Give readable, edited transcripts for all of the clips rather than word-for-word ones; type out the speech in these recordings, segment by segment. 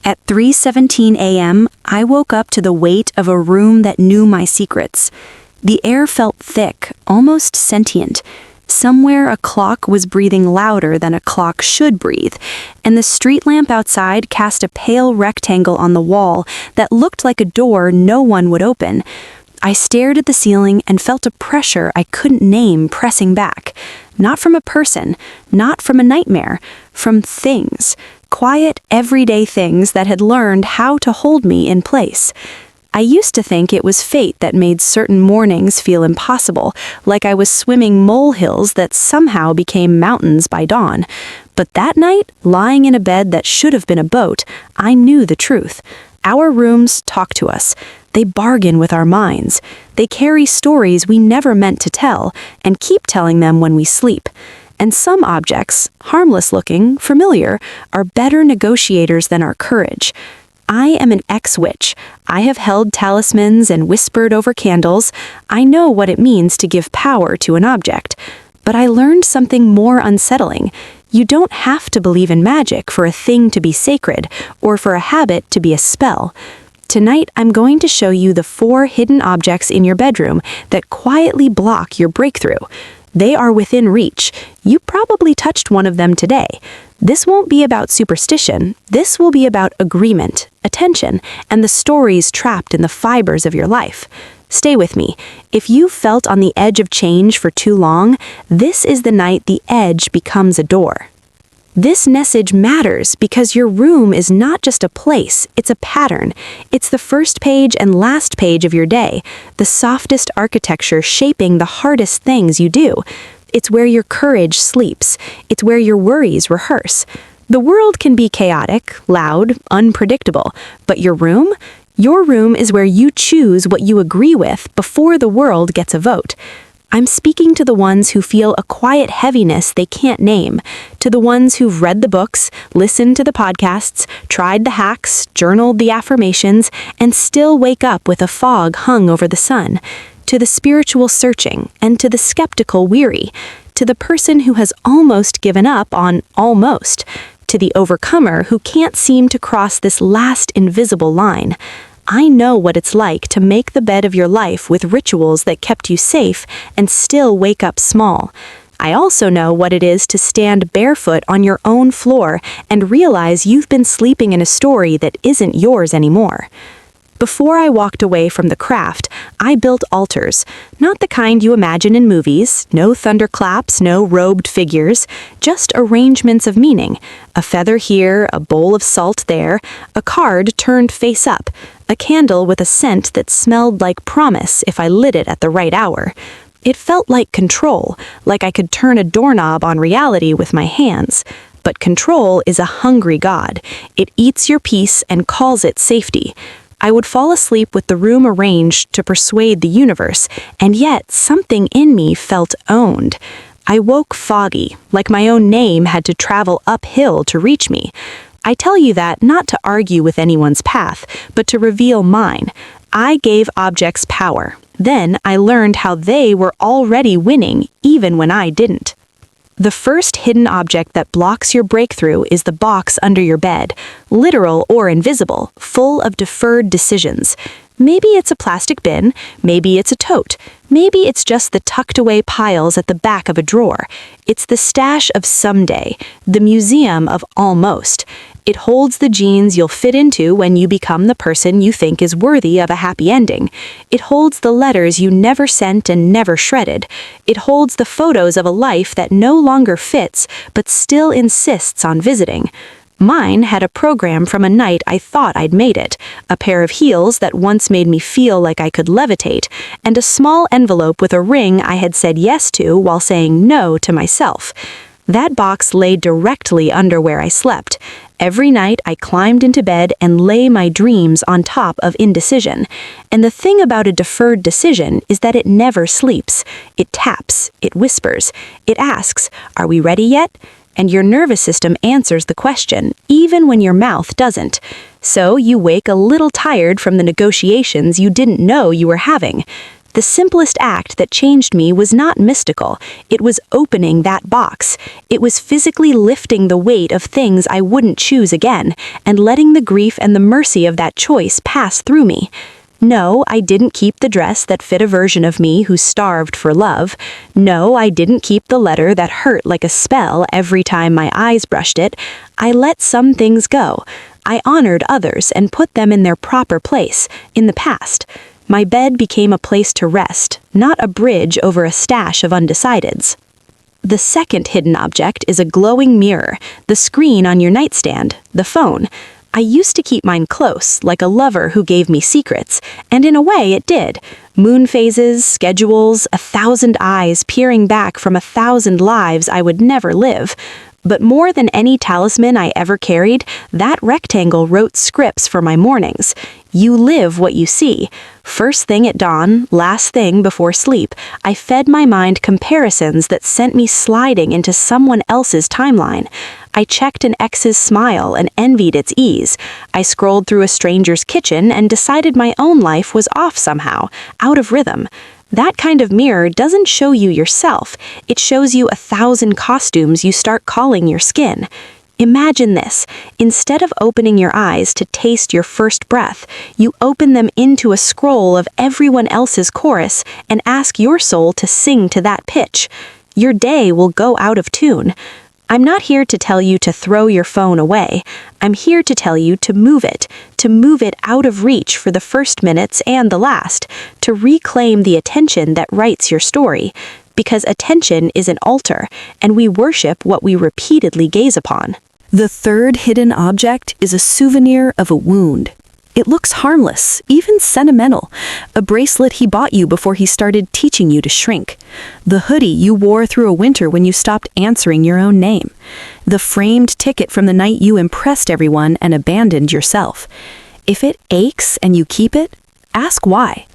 At 3:17 a.m., I woke up to the weight of a room that knew my secrets. The air felt thick, almost sentient. Somewhere a clock was breathing louder than a clock should breathe, and the street lamp outside cast a pale rectangle on the wall that looked like a door no one would open. I stared at the ceiling and felt a pressure I couldn't name pressing back. Not from a person, not from a nightmare, from things. Quiet, everyday things that had learned how to hold me in place. I used to think it was fate that made certain mornings feel impossible, like I was swimming molehills that somehow became mountains by dawn. But that night, lying in a bed that should have been a boat, I knew the truth. Our rooms talk to us. They bargain with our minds. They carry stories we never meant to tell, and keep telling them when we sleep. And some objects, harmless looking, familiar, are better negotiators than our courage. I am an ex-witch. I have held talismans and whispered over candles. I know what it means to give power to an object. But I learned something more unsettling. You don't have to believe in magic for a thing to be sacred, or for a habit to be a spell. Tonight, I'm going to show you the 4 hidden objects in your bedroom that quietly block your breakthrough. They are within reach. You probably touched one of them today. This won't be about superstition. This will be about agreement, attention, and the stories trapped in the fibers of your life. Stay with me. If you felt on the edge of change for too long, this is the night the edge becomes a door. This message matters because your room is not just a place, it's a pattern. It's the first page and last page of your day, the softest architecture shaping the hardest things you do. It's where your courage sleeps. It's where your worries rehearse. The world can be chaotic, loud, unpredictable, but your room is where you choose what you agree with before the world gets a vote. I'm speaking to the ones who feel a quiet heaviness they can't name, to the ones who've read the books, listened to the podcasts, tried the hacks, journaled the affirmations, and still wake up with a fog hung over the sun, to the spiritual searching, and to the skeptical weary, to the person who has almost given up on almost, to the overcomer who can't seem to cross this last invisible line. I know what it's like to make the bed of your life with rituals that kept you safe and still wake up small. I also know what it is to stand barefoot on your own floor and realize you've been sleeping in a story that isn't yours anymore. Before I walked away from the craft, I built altars, not the kind you imagine in movies, no thunderclaps, no robed figures, just arrangements of meaning. A feather here, a bowl of salt there, a card turned face up, a candle with a scent that smelled like promise if I lit it at the right hour. It felt like control, like I could turn a doorknob on reality with my hands. But control is a hungry god. It eats your peace and calls it safety. I would fall asleep with the room arranged to persuade the universe, and yet something in me felt owned. I woke foggy, like my own name had to travel uphill to reach me. I tell you that not to argue with anyone's path, but to reveal mine. I gave objects power. Then I learned how they were already winning, even when I didn't. The first hidden object that blocks your breakthrough is the box under your bed, literal or invisible, full of deferred decisions. Maybe it's a plastic bin, maybe it's a tote, maybe it's just the tucked away piles at the back of a drawer. It's the stash of someday, the museum of almost. It holds the jeans you'll fit into when you become the person you think is worthy of a happy ending. It holds the letters you never sent and never shredded. It holds the photos of a life that no longer fits, but still insists on visiting. Mine had a program from a night I thought I'd made it, a pair of heels that once made me feel like I could levitate, and a small envelope with a ring I had said yes to while saying no to myself. That box lay directly under where I slept. Every night I climbed into bed and lay my dreams on top of indecision. And the thing about a deferred decision is that it never sleeps. It taps, it whispers, it asks, "Are we ready yet?" And your nervous system answers the question, even when your mouth doesn't. So you wake a little tired from the negotiations you didn't know you were having. The simplest act that changed me was not mystical. It was opening that box. It was physically lifting the weight of things I wouldn't choose again, and letting the grief and the mercy of that choice pass through me. No, I didn't keep the dress that fit a version of me who starved for love. No, I didn't keep the letter that hurt like a spell every time my eyes brushed it. I let some things go. I honored others and put them in their proper place, in the past. My bed became a place to rest, not a bridge over a stash of undecideds. The second hidden object is a glowing mirror, the screen on your nightstand, the phone. I used to keep mine close, like a lover who gave me secrets, and in a way it did. Moon phases, schedules, 1,000 eyes peering back from 1,000 lives I would never live. But more than any talisman I ever carried, that rectangle wrote scripts for my mornings. You live what you see. First thing at dawn, last thing before sleep, I fed my mind comparisons that sent me sliding into someone else's timeline. I checked an ex's smile and envied its ease. I scrolled through a stranger's kitchen and decided my own life was off somehow, out of rhythm. That kind of mirror doesn't show you yourself. It shows you 1,000 costumes you start calling your skin. Imagine this. Instead of opening your eyes to taste your first breath, you open them into a scroll of everyone else's chorus and ask your soul to sing to that pitch. Your day will go out of tune. I'm not here to tell you to throw your phone away. I'm here to tell you to move it out of reach for the first minutes and the last, to reclaim the attention that writes your story. Because attention is an altar, and we worship what we repeatedly gaze upon. The third hidden object is a souvenir of a wound. It looks harmless, even sentimental. A bracelet he bought you before he started teaching you to shrink. The hoodie you wore through a winter when you stopped answering your own name. The framed ticket from the night you impressed everyone and abandoned yourself. If it aches and you keep it, ask why.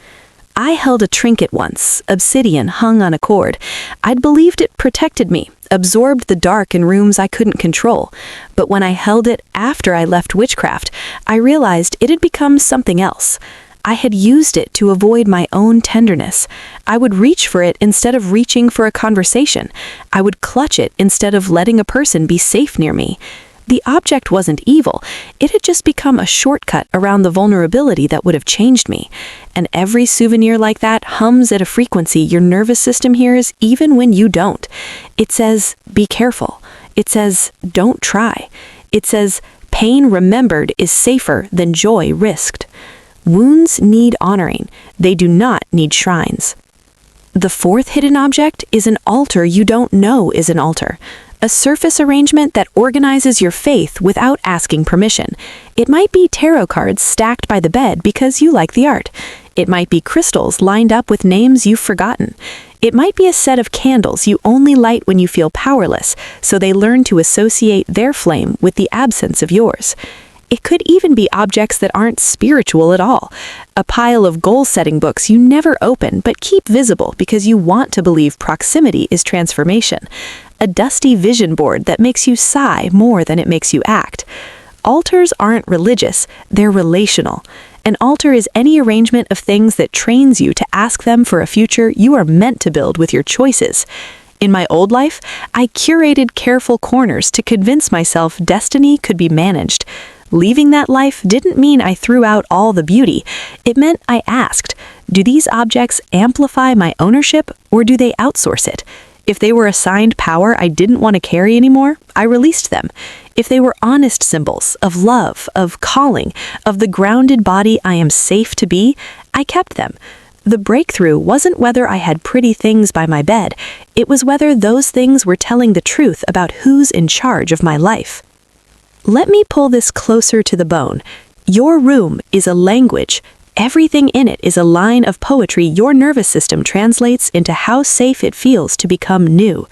I held a trinket once, obsidian hung on a cord. I'd believed it protected me, absorbed the dark in rooms I couldn't control. But when I held it after I left witchcraft, I realized it had become something else. I had used it to avoid my own tenderness. I would reach for it instead of reaching for a conversation. I would clutch it instead of letting a person be safe near me. The object wasn't evil. It had just become a shortcut around the vulnerability that would have changed me. And every souvenir like that hums at a frequency your nervous system hears even when you don't. It says, be careful. It says, don't try. It says, pain remembered is safer than joy risked. Wounds need honoring. They do not need shrines. The fourth hidden object is an altar you don't know is an altar. A surface arrangement that organizes your faith without asking permission. It might be tarot cards stacked by the bed because you like the art. It might be crystals lined up with names you've forgotten. It might be a set of candles you only light when you feel powerless, so they learn to associate their flame with the absence of yours. It could even be objects that aren't spiritual at all. A pile of goal-setting books you never open but keep visible because you want to believe proximity is transformation. A dusty vision board that makes you sigh more than it makes you act. Altars aren't religious, they're relational. An altar is any arrangement of things that trains you to ask them for a future you are meant to build with your choices. In my old life, I curated careful corners to convince myself destiny could be managed. Leaving that life didn't mean I threw out all the beauty. It meant I asked, do these objects amplify my ownership or do they outsource it? If they were assigned power I didn't want to carry anymore, I released them. If they were honest symbols of love, of calling, of the grounded body I am safe to be, I kept them. The breakthrough wasn't whether I had pretty things by my bed. It was whether those things were telling the truth about who's in charge of my life. Let me pull this closer to the bone. Your room is a language. Everything in it is a line of poetry your nervous system translates into how safe it feels to become new.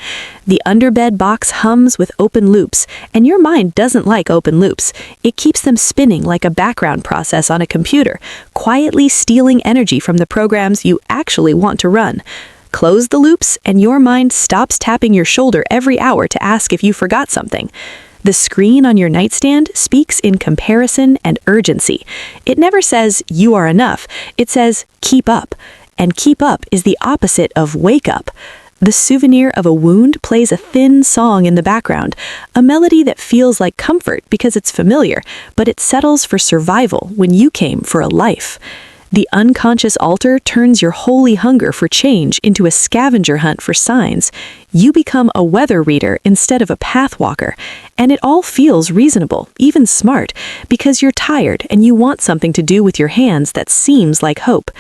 The underbed box hums with open loops, and your mind doesn't like open loops. It keeps them spinning like a background process on a computer, quietly stealing energy from the programs you actually want to run. Close the loops, and your mind stops tapping your shoulder every hour to ask if you forgot something. The screen on your nightstand speaks in comparison and urgency. It never says, you are enough. It says, keep up. and keep up is the opposite of wake up. The souvenir of a wound plays a thin song in the background, a melody that feels like comfort because it's familiar, but it settles for survival when you came for a life. The unconscious altar turns your holy hunger for change into a scavenger hunt for signs. You become a weather reader instead of a path walker, and it all feels reasonable, even smart, because you're tired and you want something to do with your hands that seems like hope.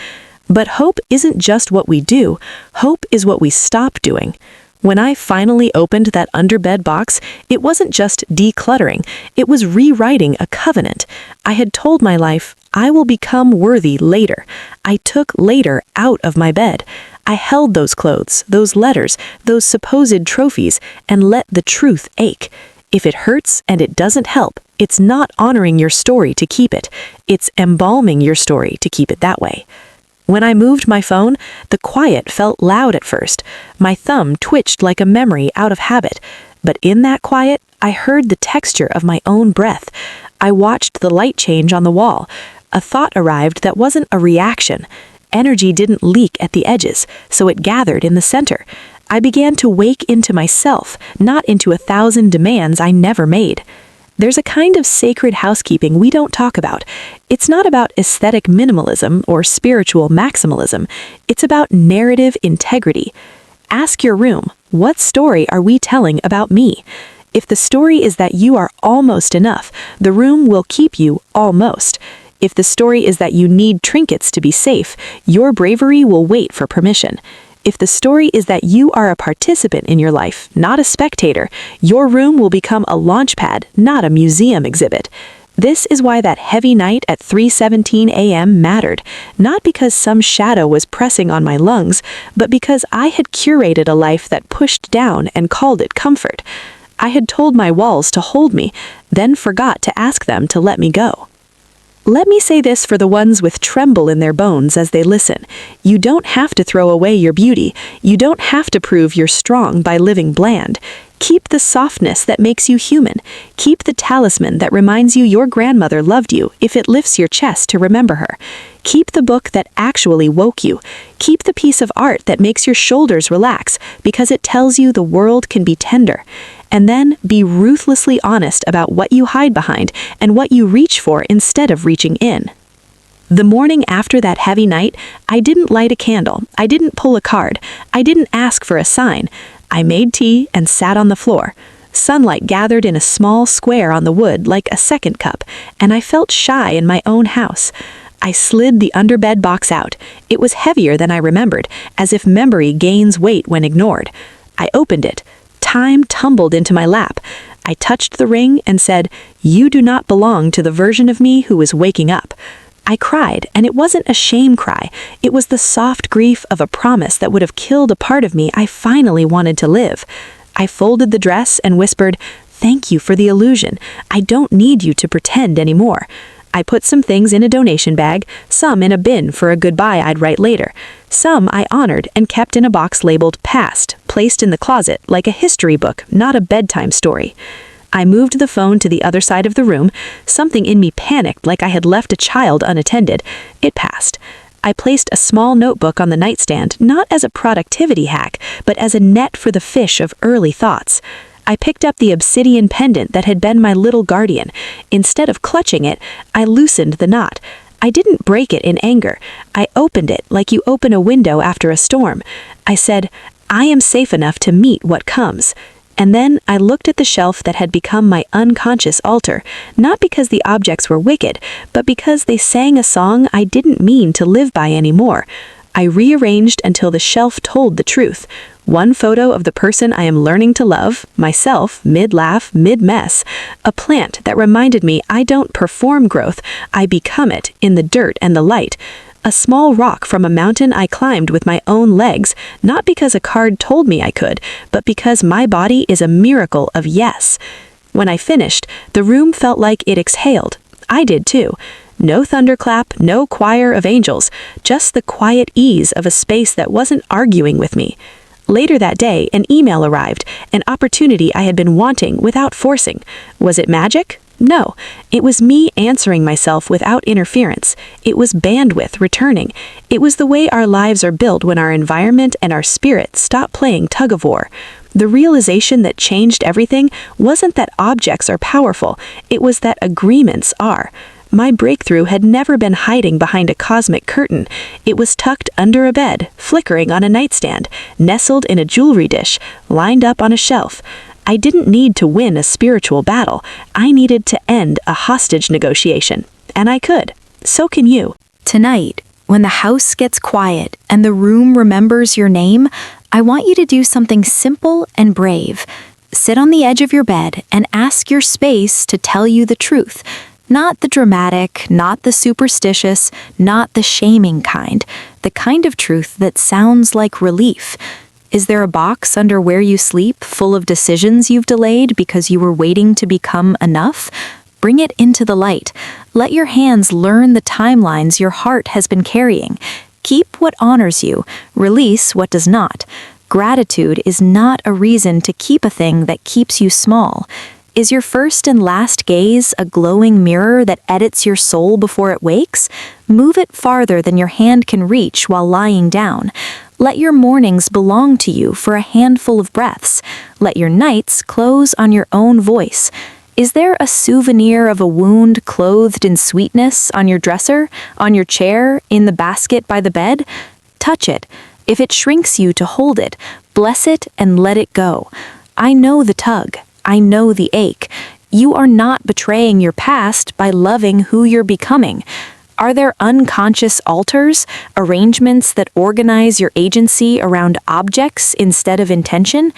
But hope isn't just what we do, hope is what we stop doing. When I finally opened that underbed box, it wasn't just decluttering, it was rewriting a covenant. I had told my life, I will become worthy later. I took later out of my bed. I held those clothes, those letters, those supposed trophies, and let the truth ache. If it hurts and it doesn't help, it's not honoring your story to keep it. It's embalming your story to keep it that way. When I moved my phone, the quiet felt loud at first. My thumb twitched like a memory out of habit. But in that quiet, I heard the texture of my own breath. I watched the light change on the wall. A thought arrived that wasn't a reaction. Energy didn't leak at the edges, so it gathered in the center. I began to wake into myself, not into 1,000 demands I never made. There's a kind of sacred housekeeping we don't talk about. It's not about aesthetic minimalism or spiritual maximalism. It's about narrative integrity. Ask your room, what story are we telling about me? If the story is that you are almost enough, the room will keep you almost. If the story is that you need trinkets to be safe, your bravery will wait for permission. If the story is that you are a participant in your life, not a spectator, your room will become a launch pad, not a museum exhibit. This is why that heavy night at 3:17 a.m. mattered, not because some shadow was pressing on my lungs, but because I had curated a life that pushed down and called it comfort. I had told my walls to hold me, then forgot to ask them to let me go. Let me say this for the ones with tremble in their bones as they listen. You don't have to throw away your beauty. You don't have to prove you're strong by living bland. Keep the softness that makes you human. Keep the talisman that reminds you your grandmother loved you if it lifts your chest to remember her. Keep the book that actually woke you. Keep the piece of art that makes your shoulders relax because it tells you the world can be tender. And then be ruthlessly honest about what you hide behind and what you reach for instead of reaching in. The morning after that heavy night, I didn't light a candle. I didn't pull a card. I didn't ask for a sign. I made tea and sat on the floor. Sunlight gathered in a small square on the wood like a second cup, and I felt shy in my own house. I slid the underbed box out. It was heavier than I remembered, as if memory gains weight when ignored. I opened it. Time tumbled into my lap. I touched the ring and said, "You do not belong to the version of me who is waking up." I cried, and it wasn't a shame cry. It was the soft grief of a promise that would have killed a part of me I finally wanted to live. I folded the dress and whispered, "Thank you for the illusion. I don't need you to pretend anymore." I put some things in a donation bag, some in a bin for a goodbye I'd write later. Some I honored and kept in a box labeled Past, placed in the closet like a history book, not a bedtime story. I moved the phone to the other side of the room. Something in me panicked like I had left a child unattended. It passed. I placed a small notebook on the nightstand, not as a productivity hack, but as a net for the fish of early thoughts. I picked up the obsidian pendant that had been my little guardian. Instead of clutching it, I loosened the knot. I didn't break it in anger. I opened it like you open a window after a storm. I said, "I am safe enough to meet what comes." And then I looked at the shelf that had become my unconscious altar, not because the objects were wicked, but because they sang a song I didn't mean to live by anymore. I rearranged until the shelf told the truth. One photo of the person I am learning to love, myself, mid-laugh, mid-mess. A plant that reminded me I don't perform growth, I become it in the dirt and the light. A small rock from a mountain I climbed with my own legs, not because a card told me I could, but because my body is a miracle of yes. When I finished, the room felt like it exhaled. I did too. No thunderclap, no choir of angels, just the quiet ease of a space that wasn't arguing with me. Later that day, an email arrived, an opportunity I had been wanting without forcing. Was it magic? No, it was me answering myself without interference. It was bandwidth returning. It was the way our lives are built when our environment and our spirit stop playing tug-of-war. The realization that changed everything wasn't that objects are powerful, it was that agreements are. My breakthrough had never been hiding behind a cosmic curtain. It was tucked under a bed, flickering on a nightstand, nestled in a jewelry dish, lined up on a shelf. I didn't need to win a spiritual battle. I needed to end a hostage negotiation. And I could. So can you. Tonight, when the house gets quiet and the room remembers your name, I want you to do something simple and brave. Sit on the edge of your bed and ask your space to tell you the truth. Not the dramatic, not the superstitious, not the shaming kind. The kind of truth that sounds like relief. Is there a box under where you sleep full of decisions you've delayed because you were waiting to become enough? Bring it into the light. Let your hands learn the timelines your heart has been carrying. Keep what honors you. Release what does not. Gratitude is not a reason to keep a thing that keeps you small. Is your first and last gaze a glowing mirror that edits your soul before it wakes? Move it farther than your hand can reach while lying down. Let your mornings belong to you for a handful of breaths. Let your nights close on your own voice. Is there a souvenir of a wound clothed in sweetness on your dresser, on your chair, in the basket by the bed? Touch it. If it shrinks you to hold it, bless it and let it go. I know the tug. I know the ache. You are not betraying your past by loving who you're becoming. Are there unconscious altars, arrangements that organize your agency around objects instead of intention?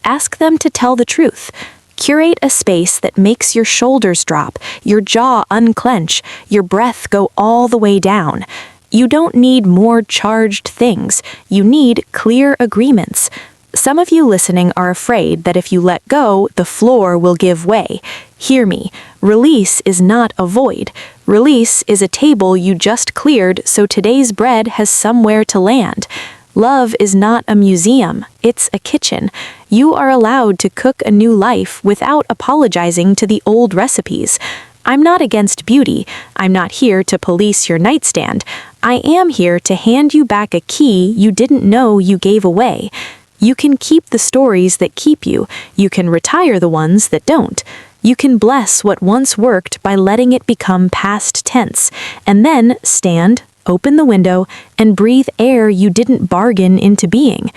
Ask them to tell the truth. Curate a space that makes your shoulders drop, your jaw unclench, your breath go all the way down. You don't need more charged things. You need clear agreements. Some of you listening are afraid that if you let go, the floor will give way. Hear me. Release is not a void. Release is a table you just cleared so today's bread has somewhere to land. Love is not a museum, it's a kitchen. You are allowed to cook a new life without apologizing to the old recipes. I'm not against beauty. I'm not here to police your nightstand. I am here to hand you back a key you didn't know you gave away. You can keep the stories that keep you. You can retire the ones that don't. You can bless what once worked by letting it become past tense, and then stand, open the window, and breathe air you didn't bargain into being.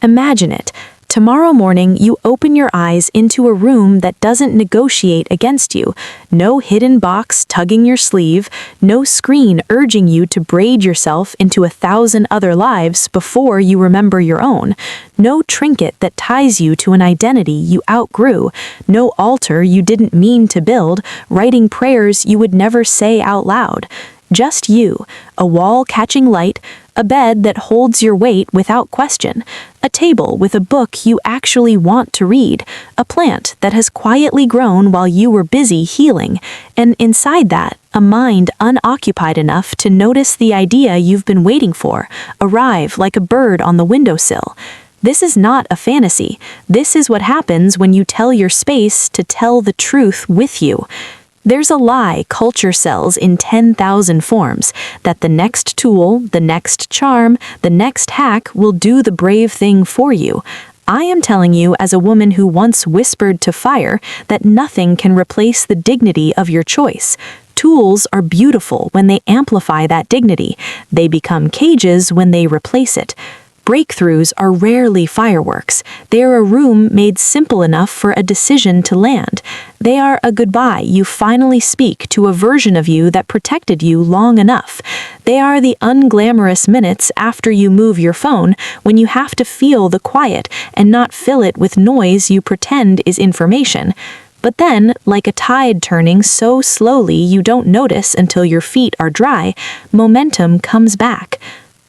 Imagine it. Tomorrow morning, you open your eyes into a room that doesn't negotiate against you. No hidden box tugging your sleeve, no screen urging you to braid yourself into 1,000 other lives before you remember your own. No trinket that ties you to an identity you outgrew. No altar you didn't mean to build, writing prayers you would never say out loud. Just you, a wall catching light, a bed that holds your weight without question, a table with a book you actually want to read, a plant that has quietly grown while you were busy healing, and inside that, a mind unoccupied enough to notice the idea you've been waiting for arrive like a bird on the windowsill. This is not a fantasy. This is what happens when you tell your space to tell the truth with you. There's a lie culture sells in 10,000 forms, that the next tool, the next charm, the next hack will do the brave thing for you. I am telling you as a woman who once whispered to fire that nothing can replace the dignity of your choice. Tools are beautiful when they amplify that dignity. They become cages when they replace it. Breakthroughs are rarely fireworks. They are a room made simple enough for a decision to land. They are a goodbye you finally speak to a version of you that protected you long enough. They are the unglamorous minutes after you move your phone when you have to feel the quiet and not fill it with noise you pretend is information. But then, like a tide turning so slowly you don't notice until your feet are dry, momentum comes back.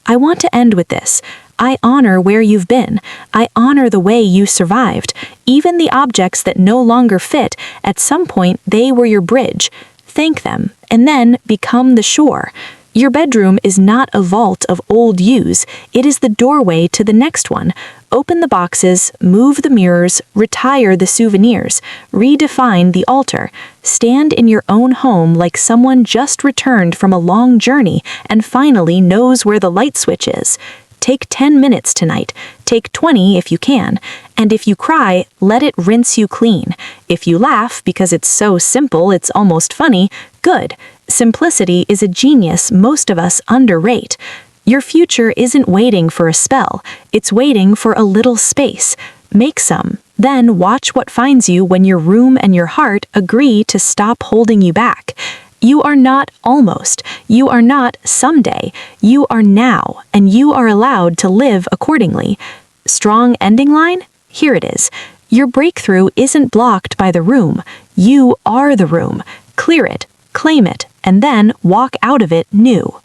I want to end with this. I honor where you've been. I honor the way you survived. Even the objects that no longer fit, at some point they were your bridge. Thank them, and then become the shore. Your bedroom is not a vault of old yous, it is the doorway to the next one. Open the boxes, move the mirrors, retire the souvenirs, redefine the altar. Stand in your own home like someone just returned from a long journey and finally knows where the light switch is. Take 10 minutes tonight. Take 20 if you can. And if you cry, let it rinse you clean. If you laugh because it's so simple it's almost funny, good. Simplicity is a genius most of us underrate. Your future isn't waiting for a spell. It's waiting for a little space. Make some. Then watch what finds you when your room and your heart agree to stop holding you back. You are not almost. You are not someday. You are now, and you are allowed to live accordingly. Strong ending line? Here it is. Your breakthrough isn't blocked by the room. You are the room. Clear it, claim it, and then walk out of it new.